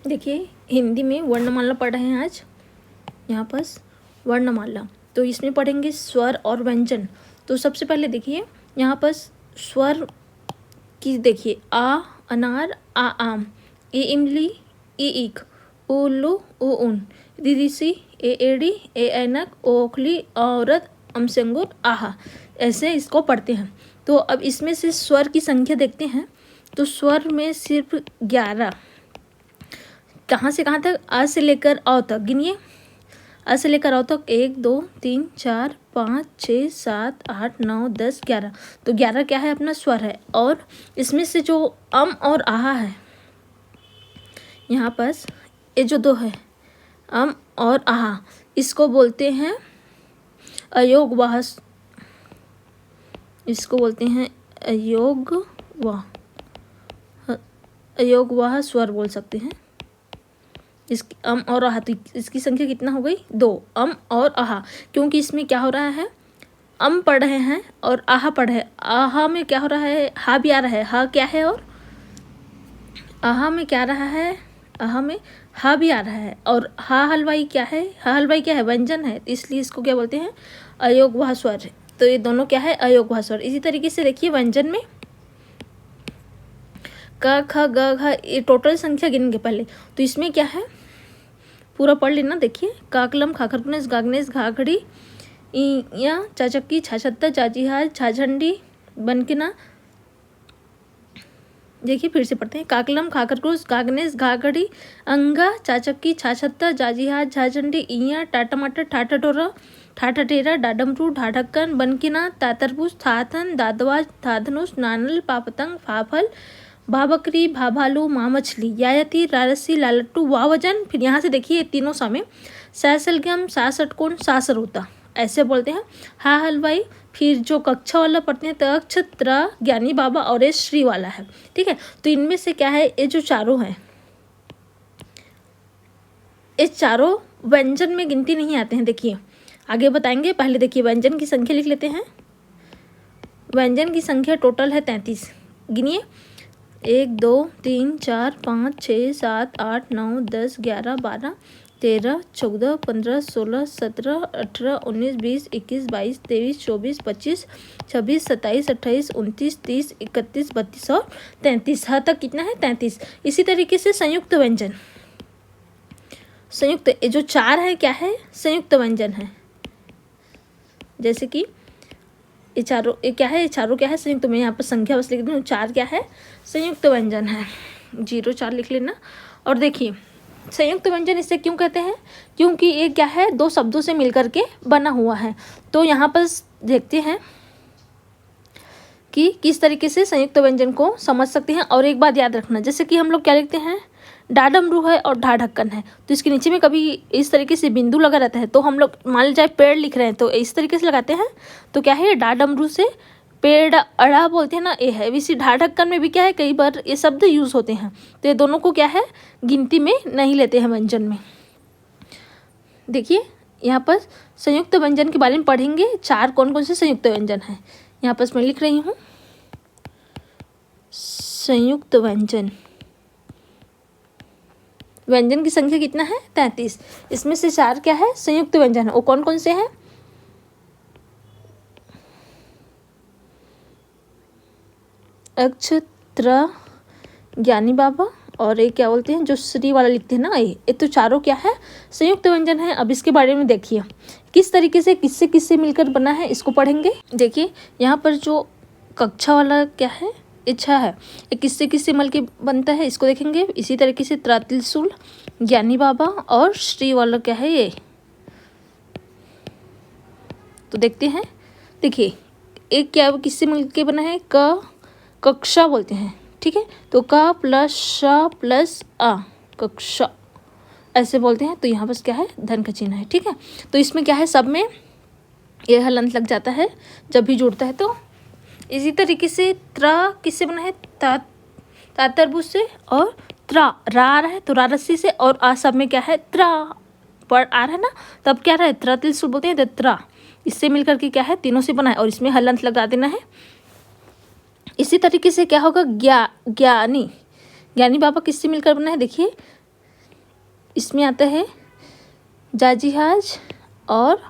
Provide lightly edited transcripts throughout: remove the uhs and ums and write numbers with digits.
देखिए हिंदी में वर्णमाला पढ़ रहे हैं आज। यहाँ पर वर्णमाला, तो इसमें पढ़ेंगे स्वर और व्यंजन। तो सबसे पहले देखिए यहाँ पर स्वर की देखिए आ अनार, आ आम, ए इमली, ई ईख, ओ उल्लू, ओ ऊन, दीदीसी, ए एड़ी, ए ऐनक, ओ ओखली, औरत, अमसंगुर, आहा। ऐसे इसको पढ़ते हैं। तो अब इसमें से स्वर की संख्या देखते हैं। तो स्वर में सिर्फ 11, कहाँ से कहाँ तक, आ से लेकर औ तक गिनिए। आ से लेकर औ तक 1 2 3 4 5 6 7 8 9 10 11। तो 11 क्या है, अपना स्वर है। और इसमें से जो अम और आहा है, यहाँ पर ये जो दो है अम और आहा, इसको बोलते हैं अयोगवाह। इसको बोलते हैं अयोगवाह स्वर बोल सकते हैं। इसकी अम और आहा, तो इसकी संख्या कितना हो गई, 2 अम और आहा। क्योंकि इसमें क्या हो रहा है, अम पढ़ रहे हैं और आहा पढ़ रहे हैं। आहा में क्या हो रहा है, हा भी आ रहा है, हा क्या है, और आहा में क्या रहा है, आहा में हा भी आ रहा है। और हा हलवाई क्या है, हा हलवाई क्या है, व्यंजन है, इसलिए इसको क्या बोलते हैं, अयोगवाह स्वर। तो ये दोनों क्या है, अयोगवाह स्वर। इसी तरीके से देखिए व्यंजन में क ख ग घ, ये टोटल संख्या गिनेंगे पहले। तो इसमें क्या है, पूरा पढ़ लेना। देखिए काकलम, खाखरपुनेस, गागनेस, घाघड़ी, या चाचक्की, छाछत्ता, चाचीहार, छाछंडी, बनकिना। देखिए फिर से पढ़ते हैं, काकलम, खाखरपुस, गागनेस, घाघड़ी, अंगा, चाचक्की, छाछत्ता, जाजीहार, झाझंडी, इया, टाटमाटर, ठाठाठोरा, ठाठाठेरा, डाडमरू, ढाढक्कन, बनकिना, तातरपुस, थाथन, दादवाज, थाधनुस, नानल, पापतंग, फाफल, भाबकरी, भाभालू, माँ मछली, यायती, रारसी, लालट्टू, वावजन। फिर यहाँ से देखिए तीनों समय सैसलगम, सासटकोण, सासरोता, ऐसे बोलते हैं। हा हलवाई। फिर जो कक्षा वाला पढ़ते हैं, तक्ष, त्र, ज्ञानी बाबा, और ये श्री वाला है। ठीक है, तो इनमें से क्या है, ये जो चारों हैं, ये चारों व्यंजन में गिनती नहीं आते हैं। देखिए आगे बताएंगे, पहले देखिए व्यंजन की संख्या लिख लेते हैं। व्यंजन की संख्या टोटल है 33। गिनिए 1 2 3 4 5 6 7 8 9 10 11 12 13 14 15 16 17 18 19 20 21 22 23 24 25 26 27 28 29 30 31 32 और 33। हाँ तक कितना है, 33। इसी तरीके से संयुक्त व्यंजन, संयुक्त ये जो 4 है क्या है, संयुक्त व्यंजन है। जैसे कि ये चारों, ये क्या है, ये चारों क्या है, संयुक्त में। यहाँ पर संख्या बस लिख दूँ, 4 क्या है, संयुक्त व्यंजन है। 0 4 लिख लेना। और देखिए संयुक्त व्यंजन इसे क्यों कहते हैं, क्योंकि ये क्या है, 2 शब्दों से मिलकर के बना हुआ है। तो यहाँ पर देखते हैं कि किस तरीके से संयुक्त व्यंजन को समझ सकते हैं। और एक बात याद रखना, जैसे कि हम लोग क्या लिखते हैं, डाडमरू है और ढाढक्कन है, तो इसके नीचे में कभी इस तरीके से बिंदु लगा रहता है। तो हम लोग मान लीजिए पेड़ लिख रहे हैं, तो इस तरीके से लगाते हैं। तो क्या है, डाडमरू से पेड़ अड़ा बोलते हैं ना, ये है। इसी ढाढक्कन में भी क्या है, कई बार ये शब्द यूज़ होते हैं। तो ये दोनों को क्या है, गिनती में नहीं लेते हैं व्यंजन में। देखिए यहाँ पर संयुक्त व्यंजन के बारे में पढ़ेंगे। 4 कौन कौन से संयुक्त व्यंजन हैं, यहाँ पर मैं लिख रही हूँ। संयुक्त व्यंजन, व्यंजन की संख्या कितना है, 33। इसमें से 4 क्या है, संयुक्त व्यंजन है। वो कौन कौन से हैं, अक्ष, त्र, ज्ञानी बाबा, और ये क्या बोलते हैं, जो श्री वाला लिखते हैं ना, ये तो चारों क्या है, संयुक्त व्यंजन है। अब इसके बारे में देखिए किस तरीके से किससे किससे मिलकर बना है, इसको पढ़ेंगे। देखिए यहाँ पर जो कक्षा वाला क्या है, इच्छा है, ये किससे किससे मिल के बनता है, इसको देखेंगे। इसी तरीके से त्रातिलशूल, ज्ञानी बाबा और श्री वाला क्या है ये, तो देखते हैं। देखिए एक क्या किससे मिल के बना है, कक्षा बोलते हैं। ठीक है, तो क प्लस श प्लस आ, कक्षा ऐसे बोलते हैं। तो यहाँ पर क्या है, धन का चिन्ह है। ठीक है, तो इसमें क्या है, सब में यह हलंत लग जाता है जब भी जुड़ता है। तो इसी तरीके से त्रा किससे बना है, तातरबुज से, और त्रा रा आ रहा है तो रारसी से, और आ सब में क्या है, त्रा पर आ रहा है ना, तब क्या रहा है, त्रातिलशूल बोलते हैं। तो त्रा इससे मिलकर के क्या है, तीनों से बना है, और इसमें हलंत लगा देना है। इसी तरीके से क्या होगा, ज्ञानी, ज्ञानी बाबा किससे मिलकर बना है, देखिए इसमें आता है जाजिहाज और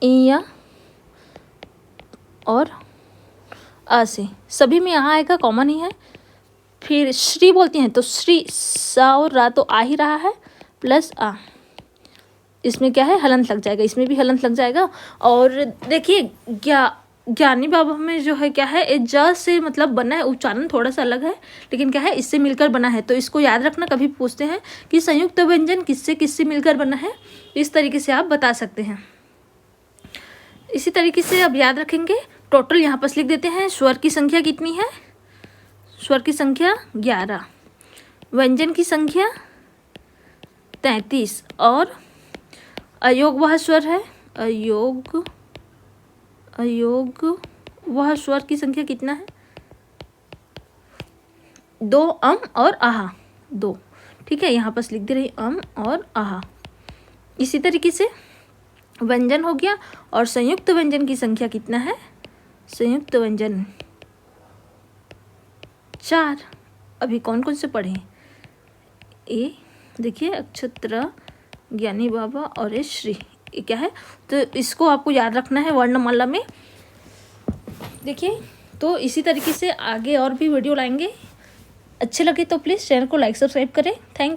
इया और आ से, सभी में यहाँ आएगा, कॉमन ही है। फिर श्री बोलती हैं तो श्री, सा और रा तो आ ही रहा है, प्लस आ, इसमें क्या है, हलंत लग जाएगा, इसमें भी हलंत लग जाएगा। और देखिए ज्ञानी बाबा में जो है क्या है, ए ज से मतलब बना है, उच्चारण थोड़ा सा अलग है लेकिन क्या है, इससे मिलकर बना है। तो इसको याद रखना, कभी पूछते हैं कि संयुक्त व्यंजन किससे किससे मिलकर बना है, इस तरीके से आप बता सकते हैं। इसी तरीके से अब याद रखेंगे, टोटल यहाँ पर लिख देते हैं। स्वर की संख्या कितनी है, स्वर की संख्या 11, व्यंजन की संख्या 33 और अयोग वह स्वर है, अयोग वह स्वर की संख्या कितना है, 2 अम और आहा, 2। ठीक है, यहाँ पर लिख दे रही अम और आहा। इसी तरीके से व्यंजन हो गया। और संयुक्त व्यंजन की संख्या कितना है, संयुक्त व्यंजन 4। अभी कौन कौन से पढ़े, ए देखिए अक्षत्र, ज्ञानी बाबा और ए श्री, ये क्या है, तो इसको आपको याद रखना है वर्णमाला में। देखिए, तो इसी तरीके से आगे और भी वीडियो लाएंगे। अच्छे लगे तो प्लीज़ चैनल को लाइक सब्सक्राइब करें। थैंक